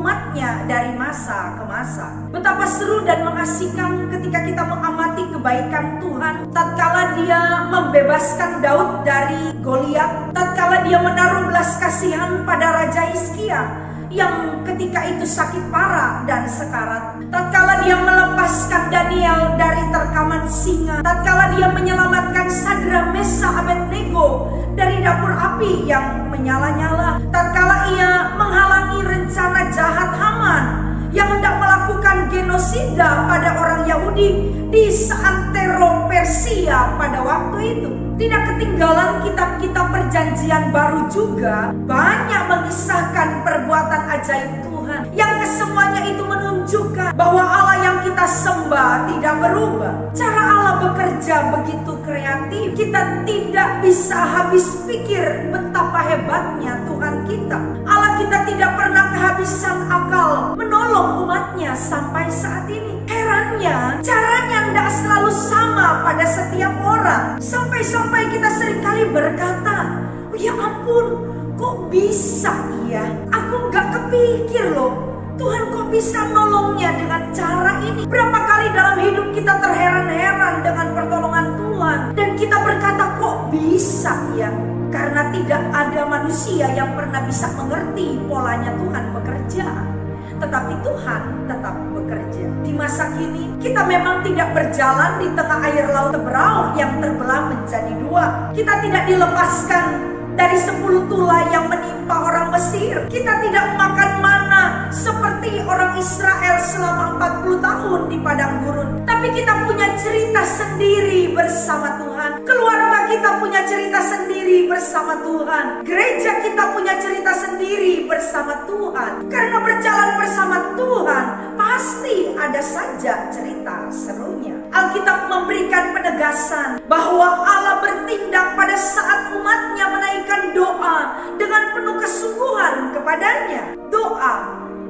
umatnya dari masa ke masa. Betapa seru dan mengasihkan ketika kita mengamati kebaikan Tuhan. Tatkala dia membebaskan Daud dari Goliat, tatkala dia menaruh belas kasihan pada Raja Hizkia yang ketika itu sakit parah dan sekarat, tatkala dia melepaskan Daniel dari terkaman singa, tatkala dia menyelamatkan Sadra, Mesa, Abednego dari dapur api yang menyala-nyala, tatkala ia menghalangi rencana jahat Haman yang hendak melakukan genosida pada orang Yahudi di seantero Persia pada waktu itu. Tidak ketinggalan kitab-kitab perjanjian baru juga banyak mengisahkan perbuatan ajaib Tuhan, yang kesemuanya itu menunjukkan bahwa Allah yang kita sembah tidak berubah. Cara Allah bekerja begitu kreatif, kita tidak bisa habis pikir betapa hebatnya Tuhan kita. Allah kita tidak pernah kehabisan akal menolong umatnya sampai saat ini. Herannya, caranya tidak selalu sama pada setiap orang. Sampai-sampai kita seringkali berkata, ya ampun, kok bisa ya? Aku gak kepikir loh, Tuhan kok bisa nolongnya dengan cara ini. Berapa kali dalam hidup kita terheran-heran dengan pertolongan Tuhan, dan kita berkata kok bisa ya? Karena tidak ada manusia yang pernah bisa mengerti polanya Tuhan bekerja. Tetapi Tuhan tetap bekerja. Di masa kini kita memang tidak berjalan di tengah air laut Teberau yang terbelah menjadi dua. Kita tidak dilepaskan dari 10 tulah yang menimpa orang Mesir. Kita tidak makan mana seperti orang Israel selama 40 tahun di padang gurun. Tapi kita punya cerita sendiri bersama Tuhan. Keluarga kita punya cerita sendiri bersama Tuhan. Gereja kita punya cerita sendiri bersama Tuhan. Karena berjalan bersama Tuhan pasti ada saja cerita serunya. Alkitab memberikan penegasan bahwa Allah bertindak pada saat umatnya menaikkan doa dengan penuh kesungguhan kepadanya. Doa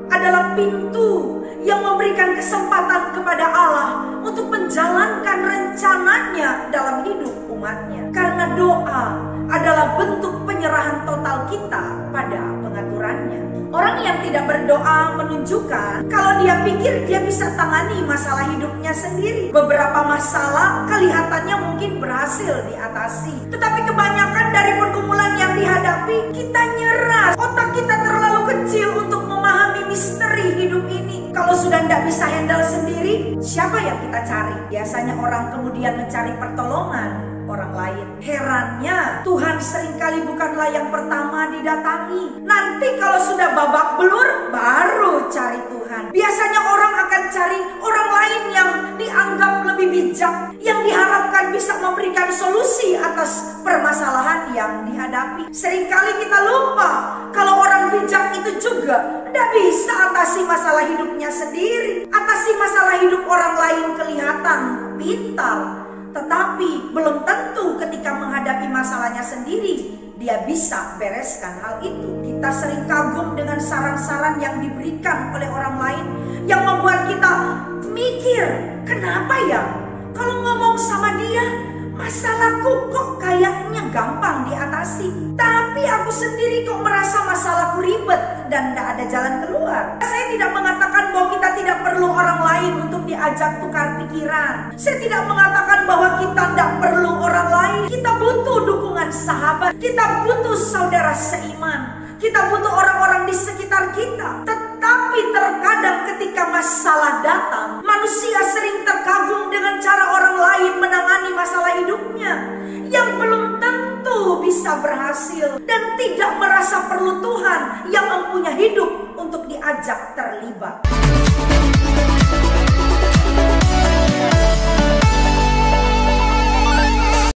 adalah pintu yang memberikan kesempatan kepada Allah untuk menjalankan rencananya dalam hidup umatnya. Karena doa adalah bentuk penyerahan total kita pada pengaturannya. Orang yang tidak berdoa menunjukkan kalau dia pikir dia bisa tangani masalah hidupnya sendiri. Beberapa masalah kelihatannya mungkin berhasil diatasi, tetapi kebanyakan dari pergumulan yang dihadapi kita nyerah. Otak kita terlalu kecil untuk memahami misteri hidup ini. Kalau sudah tidak bisa handle sendiri, siapa yang kita cari? Biasanya orang kemudian mencari pertolongan orang lain. Herannya, Tuhan seringkali bukanlah yang pertama didatangi. Nanti kalau sudah babak belur, baru cari Tuhan. Biasanya orang akan cari orang lain yang dianggap lebih bijak, yang diharapkan bisa memberikan solusi atas permasalahan yang dihadapi. Seringkali kita lupa kalau orang bijak itu juga tidak bisa atasi masalah hidupnya sendiri. Atasi masalah hidup orang lain kelihatan pintar, tetapi belum tentu ketika menghadapi masalahnya sendiri dia bisa bereskan hal itu. Kita sering kagum dengan saran-saran yang diberikan oleh orang lain yang membuat kita mikir, kenapa ya kalau ngomong sama dia masalahku kok kayaknya gampang diatasi, tapi aku sendiri kok merasa masalahku ribet dan tidak ada jalan keluar. Saya tidak mengatakan bahwa kita tidak perlu orang lain untuk diajak tukar pikiran. Saya tidak mengatakan bahwa kita tidak perlu orang lain. Kita butuh dukungan sahabat, kita butuh saudara seiman, kita butuh orang-orang di sekitar kita. Tetapi terkadang ketika masalah datang, manusia sering terkagum dengan cara orang lain menangani masalah hidupnya yang belum tentu bisa berhasil, dan tidak merasa perlu Tuhan yang mempunyai hidup untuk diajak terlibat.